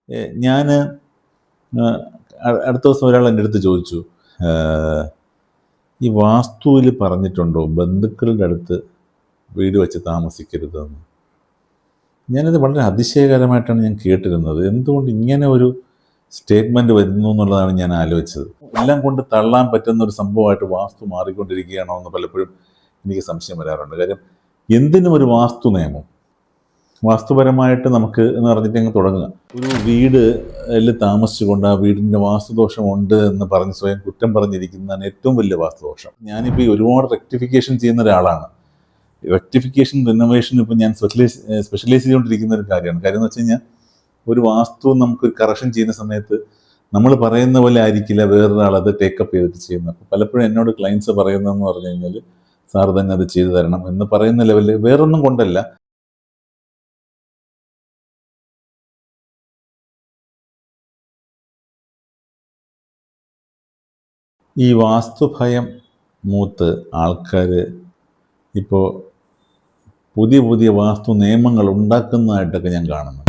ഞാൻ അടുത്ത ദിവസം ഒരാൾ എൻ്റെ അടുത്ത് ചോദിച്ചു, ഈ വാസ്തുവിൽ പറഞ്ഞിട്ടുണ്ടോ ബന്ധുക്കളുടെ അടുത്ത് വീട് വെച്ച് താമസിക്കരുതെന്ന്? ഞാനത് വളരെ അതിശയകരമായിട്ടാണ് ഞാൻ കേട്ടിരുന്നത്. എന്തുകൊണ്ട് ഇങ്ങനെ ഒരു സ്റ്റേറ്റ്മെൻറ്റ് വരുന്നു എന്നുള്ളതാണ് ഞാൻ ആലോചിച്ചത്. എല്ലാം കൊണ്ട് തള്ളാൻ പറ്റുന്ന ഒരു സംഭവമായിട്ട് വാസ്തു മാറിക്കൊണ്ടിരിക്കുകയാണോ എന്ന് പലപ്പോഴും എനിക്ക് സംശയം വരാറുണ്ട്. കാര്യം എന്തിനും ഒരു വാസ്തു നിയമം, വാസ്തുപരമായിട്ട് നമുക്ക് എന്ന് പറഞ്ഞിട്ട് അങ്ങ് തുടങ്ങുക. ഒരു വീടിൽ താമസിച്ചുകൊണ്ട് ആ വീടിൻ്റെ വാസ്തുദോഷമുണ്ട് എന്ന് പറഞ്ഞ് സ്വയം കുറ്റം പറഞ്ഞിരിക്കുന്നതാണ് ഏറ്റവും വലിയ വാസ്തുദോഷം. ഞാനിപ്പോൾ ഈ ഒരുപാട് റെക്ടിഫിക്കേഷൻ ചെയ്യുന്ന ഒരാളാണ്. റെക്ടിഫിക്കേഷൻ റിനോവേഷൻ ഇപ്പോൾ ഞാൻ സ്പെഷ്യലൈസ് ചെയ്തുകൊണ്ടിരിക്കുന്ന ഒരു കാര്യമാണ്. കാര്യം എന്ന് വെച്ച് കഴിഞ്ഞാൽ ഒരു വാസ്തു നമുക്കൊരു കറക്ഷൻ ചെയ്യുന്ന സമയത്ത് നമ്മൾ പറയുന്ന പോലെ ആയിരിക്കില്ല വേറൊരാൾ അത് ടേക്കപ്പ് ചെയ്തിട്ട് ചെയ്യുന്നത്. അപ്പോൾ പലപ്പോഴും എന്നോട് ക്ലയൻസ് പറയുന്നതെന്ന് പറഞ്ഞു കഴിഞ്ഞാൽ, സാർ തന്നെ അത് ചെയ്തു തരണം എന്ന് പറയുന്ന ലെവലിൽ, വേറൊന്നും കൊണ്ടല്ല, ഈ വാസ്തുഭയം മൂത്ത് ആൾക്കാർ ഇപ്പോൾ പുതിയ പുതിയ വാസ്തു നിയമങ്ങൾ ഉണ്ടാക്കുന്നതായിട്ടൊക്കെ ഞാൻ കാണുന്നു.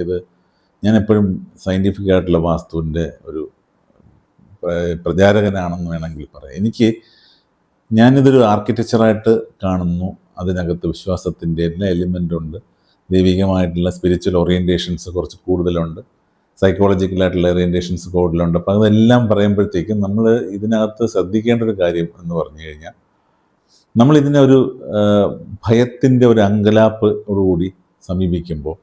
ഇത് ഞാൻ എപ്പോഴും സയൻറ്റിഫിക് ആയിട്ടുള്ള വാസ്തുവിൻ്റെ ഒരു പ്രചാരകനാണെന്ന് വേണമെങ്കിൽ പറയാം. ഞാനിതൊരു ആർക്കിടെക്ചറായിട്ട് കാണുന്നു. അതിനകത്ത് വിശ്വാസത്തിൻ്റെ എല്ലാ എലിമെൻറ്റും ഉണ്ട്. ദൈവികമായിട്ടുള്ള സ്പിരിച്വൽ ഓറിയൻറ്റേഷൻസ് കുറച്ച് കൂടുതലുണ്ട്, സൈക്കോളജിക്കലായിട്ടുള്ള ഓറിയൻറ്റേഷൻസ് കൂടുതലുണ്ട്. അപ്പോൾ അതെല്ലാം പറയുമ്പോഴത്തേക്കും നമ്മൾ ഇതിനകത്ത് ശ്രദ്ധിക്കേണ്ട ഒരു കാര്യം എന്ന് പറഞ്ഞു കഴിഞ്ഞാൽ, നമ്മളിതിനെ ഒരു ഭയത്തിൻ്റെ ഒരു അങ്കലാപ്പോടുകൂടി സമീപിക്കുമ്പോൾ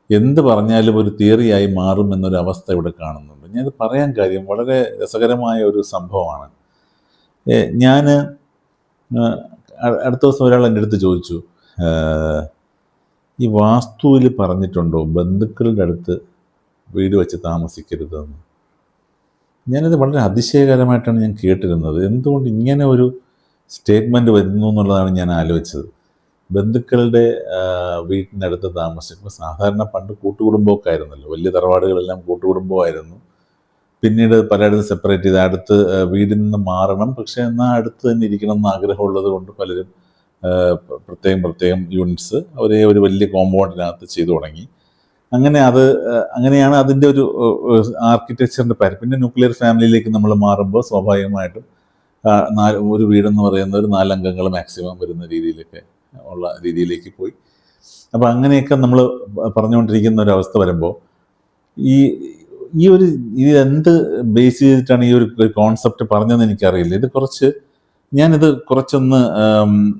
എന്ത് പറഞ്ഞാലും ഒരു തിയറിയായി മാറും എന്നൊരവസ്ഥ ഇവിടെ കാണുന്നുണ്ട്. ഞാനത് പറയാൻ കാര്യം വളരെ രസകരമായ ഒരു സംഭവമാണ്. ഞാൻ അടുത്ത ദിവസം ഒരാൾ എൻ്റെ അടുത്ത് ചോദിച്ചു, ഈ വാസ്തുവിൽ പറഞ്ഞിട്ടുണ്ടോ ബന്ധുക്കളുടെ അടുത്ത് വീട് വെച്ച് താമസിക്കരുതെന്ന്? ഞാനത് വളരെ അതിശയകരമായിട്ടാണ് ഞാൻ കേട്ടിരുന്നത്. എന്തുകൊണ്ട് ഇങ്ങനെ ഒരു സ്റ്റേറ്റ്മെൻറ്റ് വരുന്നു എന്നുള്ളതാണ് ഞാൻ ആലോചിച്ചത്. ബന്ധുക്കളുടെ വീട്ടിനടുത്ത് താമസിക്കുമ്പോൾ, സാധാരണ പണ്ട് കൂട്ടുകുടുംബമൊക്കെ ആയിരുന്നല്ലോ, വലിയ തറവാടുകളെല്ലാം കൂട്ടുകുടുംബമായിരുന്നു. പിന്നീട് പലയിടത്തും സെപ്പറേറ്റ് ചെയ്ത് അടുത്ത് വീടിൽ നിന്ന് മാറണം, പക്ഷേ എന്നാൽ അടുത്ത് തന്നെ ഇരിക്കണം എന്ന് ആഗ്രഹമുള്ളത് കൊണ്ട് പലരും പ്രത്യേകം യൂണിറ്റ്സ് ഒരേ ഒരു വലിയ കോമ്പൗണ്ടിനകത്ത് ചെയ്തു തുടങ്ങി. അങ്ങനെയാണ് അതിൻ്റെ ഒരു ആർക്കിടെക്ചറിൻ്റെ പേര്. പിന്നെ ന്യൂക്ലിയർ ഫാമിലിയിലേക്ക് നമ്മൾ മാറുമ്പോൾ സ്വാഭാവികമായിട്ടും ഒരു വീടെന്ന് പറയുന്നത് ഒരു 4 അംഗങ്ങൾ മാക്സിമം വരുന്ന രീതിയിലേക്ക് പോയി. അപ്പോൾ അങ്ങനെയൊക്കെ നമ്മൾ പറഞ്ഞുകൊണ്ടിരിക്കുന്ന ഒരു അവസ്ഥ വരുമ്പോൾ ഇതെന്ത് ബേസ് ചെയ്തിട്ടാണ് ഈ ഒരു കോൺസെപ്റ്റ് പറഞ്ഞതെന്ന് എനിക്കറിയില്ല. ഞാനിത് കുറച്ചൊന്ന്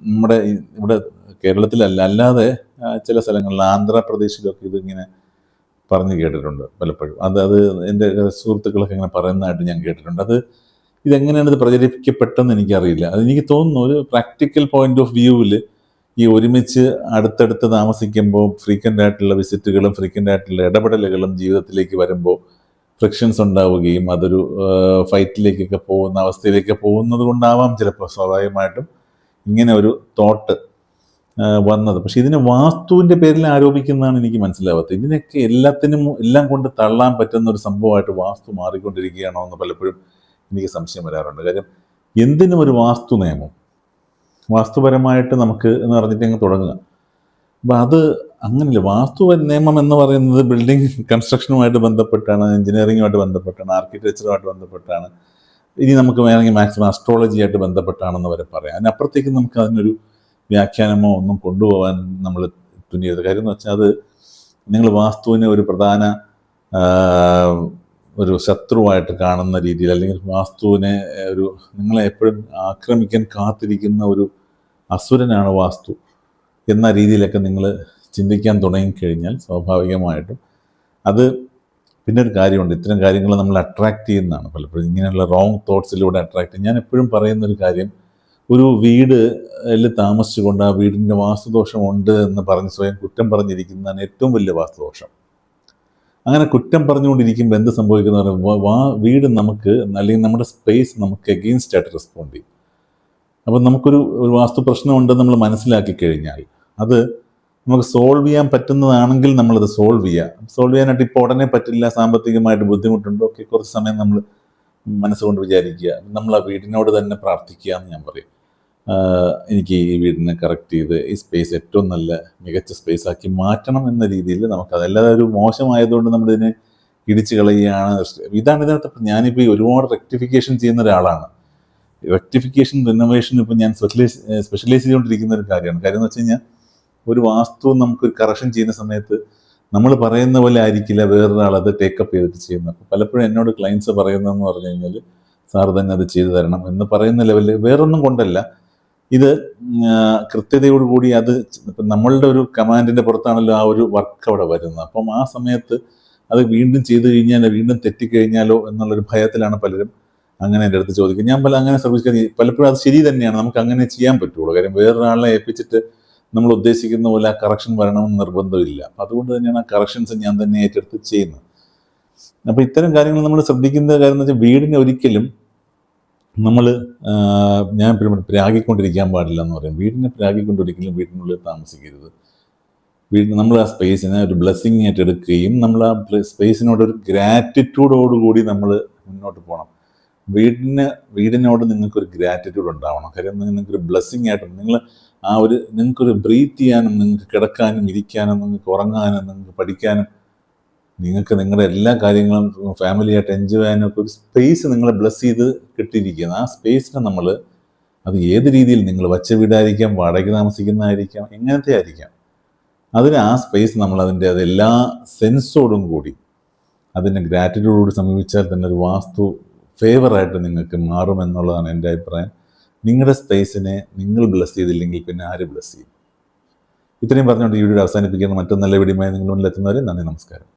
നമ്മുടെ ഇവിടെ കേരളത്തിലല്ല, അല്ലാതെ ചില സ്ഥലങ്ങളിൽ ആന്ധ്രാപ്രദേശിലൊക്കെ ഇതിങ്ങനെ പറഞ്ഞു കേട്ടിട്ടുണ്ട് പലപ്പോഴും. അത് എൻ്റെ സുഹൃത്തുക്കളൊക്കെ ഇങ്ങനെ പറയുന്നതായിട്ട് ഞാൻ കേട്ടിട്ടുണ്ട്. ഇതെങ്ങനെയാണ് ഇത് പ്രചരിപ്പിക്കപ്പെട്ടെന്ന് എനിക്കറിയില്ല. അതെനിക്ക് തോന്നുന്നു ഒരു പ്രാക്ടിക്കൽ പോയിന്റ് ഓഫ് വ്യൂവിൽ ഈ ഒരുമിച്ച് അടുത്തടുത്ത് താമസിക്കുമ്പോൾ ഫ്രീക്വൻ്റ് ആയിട്ടുള്ള വിസിറ്റുകളും ഫ്രീക്വൻ്റ് ആയിട്ടുള്ള ഇടപെടലുകളും ജീവിതത്തിലേക്ക് വരുമ്പോൾ ഫ്രിക്ഷൻസ് ഉണ്ടാവുകയും അതൊരു ഫൈറ്റിലേക്കൊക്കെ പോകുന്ന അവസ്ഥയിലേക്ക് പോകുന്നത് കൊണ്ടാവാം ചിലപ്പോൾ സ്വാഭാവികമായിട്ടും ഇങ്ങനെ ഒരു തോട്ട് വന്നത്. പക്ഷെ ഇതിനെ വാസ്തുവിൻ്റെ പേരിൽ ആരോപിക്കുന്നതാണ് എനിക്ക് മനസ്സിലാവാത്തത്. ഇതിനൊക്കെ എല്ലാം കൊണ്ട് തള്ളാൻ പറ്റുന്ന ഒരു സംഭവമായിട്ട് വാസ്തു മാറിക്കൊണ്ടിരിക്കുകയാണോ എന്ന് പലപ്പോഴും എനിക്ക് സംശയം വരാറുണ്ട്. കാര്യം എന്തിനും ഒരു വാസ്തു നിയമം, വാസ്തുപരമായിട്ട് നമുക്ക് എന്ന് പറഞ്ഞിട്ട് അങ്ങ് തുടങ്ങുക. അപ്പം അത് അങ്ങനെയല്ല. വാസ്തു നിയമം എന്ന് പറയുന്നത് ബിൽഡിംഗ് കൺസ്ട്രക്ഷനുമായിട്ട് ബന്ധപ്പെട്ടാണ്, എഞ്ചിനീയറിങ്ങുമായിട്ട് ബന്ധപ്പെട്ടാണ്, ആർക്കിടെക്ചറുമായിട്ട് ബന്ധപ്പെട്ടാണ്. ഇനി നമുക്ക് വേണമെങ്കിൽ മാക്സിമം അസ്ട്രോളജിയായിട്ട് ബന്ധപ്പെട്ടാണെന്ന് വരെ പറയാം. അതിനപ്പുറത്തേക്ക് നമുക്ക് അതിനൊരു വ്യാഖ്യാനമോ ഒന്നും കൊണ്ടുപോകാൻ നമ്മൾ തുനിയരുത്. കാര്യം എന്ന് വെച്ചാൽ, അത് നിങ്ങൾ വാസ്തുവിനെ ഒരു പ്രധാന ഒരു ശത്രുവായിട്ട് കാണുന്ന രീതിയിൽ, അല്ലെങ്കിൽ വാസ്തുവിനെ നിങ്ങളെ എപ്പോഴും ആക്രമിക്കാൻ കാത്തിരിക്കുന്ന ഒരു അസുരനാണ് വാസ്തു എന്ന രീതിയിലൊക്കെ നിങ്ങൾ ചിന്തിക്കാൻ തുടങ്ങിക്കഴിഞ്ഞാൽ സ്വാഭാവികമായിട്ടും അത് പിന്നെ ഒരു കാര്യമുണ്ട്. ഇത്തരം കാര്യങ്ങൾ നമ്മൾ അട്രാക്റ്റ് ചെയ്യുന്നതാണ് പലപ്പോഴും. ഇങ്ങനെയുള്ള റോങ് തോട്ട്സിലൂടെ അട്രാക്ട് ചെയ്യും. ഞാൻ എപ്പോഴും പറയുന്നൊരു കാര്യം, ഒരു വീടിൽ താമസിച്ചുകൊണ്ട് ആ വീടിൻ്റെ വാസ്തുദോഷമുണ്ട് എന്ന് പറഞ്ഞ് സ്വയം കുറ്റം പറഞ്ഞിരിക്കുന്നതാണ് ഏറ്റവും വലിയ വാസ്തുദോഷം. അങ്ങനെ കുറ്റം പറഞ്ഞുകൊണ്ടിരിക്കുമ്പോൾ എന്ത് സംഭവിക്കുന്ന വീട് നമുക്ക്, അല്ലെങ്കിൽ നമ്മുടെ സ്പേസ് നമുക്ക് എഗെയിൻസ്റ്റ് ആയിട്ട് റെസ്പോണ്ട് ചെയ്യും. അപ്പം നമുക്കൊരു വാസ്തു പ്രശ്നമുണ്ടെന്ന് നമ്മൾ മനസ്സിലാക്കി കഴിഞ്ഞാൽ അത് നമുക്ക് സോൾവ് ചെയ്യാൻ പറ്റുന്നതാണെങ്കിൽ നമ്മളത് സോൾവ് ചെയ്യാനായിട്ട് ഇപ്പോൾ ഉടനെ പറ്റില്ല, സാമ്പത്തികമായിട്ട് ബുദ്ധിമുട്ടുണ്ട്, ഓക്കെ, കുറച്ച് സമയം നമ്മൾ മനസ്സുകൊണ്ട് വിചാരിക്കുക, നമ്മൾ ആ വീടിനോട് തന്നെ പ്രാർത്ഥിക്കുക എന്ന് ഞാൻ പറയും. എനിക്ക് ഈ വീടിനെ കറക്റ്റ് ചെയ്ത് ഈ സ്പേസ് ഏറ്റവും നല്ല മികച്ച സ്പേസ് ആക്കി മാറ്റണം എന്ന രീതിയിൽ നമുക്കത്, അല്ലാതെ ഒരു മോശമായതുകൊണ്ട് നമ്മളിതിനെ ഇടിച്ചു കളയുകയാണ്. ഇതാണ് ഇതിനകത്ത് ഞാനിപ്പോൾ ഈ ഒരുപാട് റെക്ടിഫിക്കേഷൻ ചെയ്യുന്ന ഒരാളാണ്. റെക്ടിഫിക്കേഷൻ റിനോവേഷൻ ഇപ്പം ഞാൻ സ്പെഷ്യലൈസ് ചെയ്തുകൊണ്ടിരിക്കുന്ന ഒരു കാര്യമാണ്. കാര്യം എന്ന് വെച്ച് കഴിഞ്ഞാൽ ഒരു വാസ്തു നമുക്കൊരു കറക്ഷൻ ചെയ്യുന്ന സമയത്ത് നമ്മൾ പറയുന്ന പോലെ ആയിരിക്കില്ല വേറൊരാൾ അത് ടേക്കപ്പ് ചെയ്തിട്ട് ചെയ്യുന്നത്. അപ്പോൾ പലപ്പോഴും എന്നോട് ക്ലയൻസ് പറയുന്നതെന്ന് പറഞ്ഞു കഴിഞ്ഞാൽ, സാർ തന്നെ അത് ചെയ്തു തരണം എന്ന് പറയുന്ന ലെവലിൽ, വേറൊന്നും കൊണ്ടല്ല, ഇത് കൃത്യതയോടുകൂടി അത് നമ്മളുടെ ഒരു കമാൻഡിൻ്റെ പുറത്താണല്ലോ ആ ഒരു വർക്ക് അവിടെ വരുന്നത്. അപ്പം ആ സമയത്ത് അത് വീണ്ടും ചെയ്തു കഴിഞ്ഞാൽ വീണ്ടും തെറ്റിക്കഴിഞ്ഞാലോ എന്നുള്ളൊരു ഭയത്തിലാണ് പലരും അങ്ങനെ എൻ്റെ അടുത്ത് ചോദിക്കും. ഞാൻ അങ്ങനെ സർവീസ് പലപ്പോഴും അത് ശരി തന്നെയാണ്, നമുക്ക് അങ്ങനെ ചെയ്യാൻ പറ്റുള്ളൂ. കാര്യം വേറൊരാളെ ഏൽപ്പിച്ചിട്ട് നമ്മൾ ഉദ്ദേശിക്കുന്ന പോലെ ആ കറക്ഷൻ വരണമെന്ന് നിർബന്ധമില്ല. അപ്പം അതുകൊണ്ട് തന്നെയാണ് ആ കറക്ഷൻസ് ഞാൻ തന്നെ ഏറ്റെടുത്ത് ചെയ്യുന്നത്. അപ്പോൾ ഇത്തരം കാര്യങ്ങൾ നമ്മൾ ശ്രദ്ധിക്കുന്ന കാര്യം എന്ന് വെച്ചാൽ, വീടിനെ ഒരിക്കലും നമ്മൾ ഞാൻ പ്രാഗിക്കൊണ്ടിരിക്കാൻ പാടില്ല എന്ന് പറയും. വീടിനെ പ്രാഗിക്കൊണ്ടൊരിക്കലും വീടിനുള്ളിൽ താമസിക്കരുത്. വീടിന് നമ്മൾ ആ സ്പേസിനെ ഒരു ബ്ലെസ്സിങ് ആയിട്ട് എടുക്കുകയും നമ്മൾ ആ സ്പേസിനോട് ഒരു ഗ്രാറ്റിറ്റ്യൂഡോടുകൂടി നമ്മൾ മുന്നോട്ട് പോകണം. വീടിനോട് നിങ്ങൾക്കൊരു ഗ്രാറ്റിറ്റ്യൂഡ് ഉണ്ടാവണം. കാര്യം നിങ്ങൾക്കൊരു ബ്ലെസ്സിങ് ആയിട്ട് നിങ്ങൾക്കൊരു ബ്രീത്ത് ചെയ്യാനും, നിങ്ങൾക്ക് കിടക്കാനും ഇരിക്കാനും, നിങ്ങൾക്ക് ഉറങ്ങാനും, നിങ്ങൾക്ക് പഠിക്കാനും, നിങ്ങൾക്ക് നിങ്ങളുടെ എല്ലാ കാര്യങ്ങളും ഫാമിലിയായിട്ട് എൻജോയ് ചെയ്യാനും ഒക്കെ ഒരു സ്പേസ് നിങ്ങളെ ബ്ലെസ് ചെയ്ത് കിട്ടിയിരിക്കുകയാണ്. ആ സ്പേസിനെ നമ്മൾ, അത് ഏത് രീതിയിൽ, നിങ്ങൾ വച്ച വീടായിരിക്കാം, വാടകയ്ക്ക് താമസിക്കുന്നതായിരിക്കാം, എങ്ങനത്തെ ആയിരിക്കാം, അതിന് ആ സ്പേസ് നമ്മൾ അതെല്ലാ സെൻസോടും കൂടി അതിൻ്റെ ഗ്രാറ്റിറ്റ്യൂഡോട് സമീപിച്ചാൽ തന്നെ ഒരു വാസ്തു ഫേവറായിട്ട് നിങ്ങൾക്ക് മാറുമെന്നുള്ളതാണ് എൻ്റെ അഭിപ്രായം. നിങ്ങളുടെ സ്പേസിനെ നിങ്ങൾ ബ്ലെസ് ചെയ്തില്ലെങ്കിൽ പിന്നെ ആര് ബ്ലെസ് ചെയ്യും? ഇത്രയും പറഞ്ഞുകൊണ്ട് ഈ വീഡിയോ അവസാനിപ്പിക്കുന്ന മറ്റൊരു നല്ല വീഡിയോയുമായി നിങ്ങളുടെ മുന്നിൽ എത്തുന്നവരെ നന്ദി, നമസ്കാരം.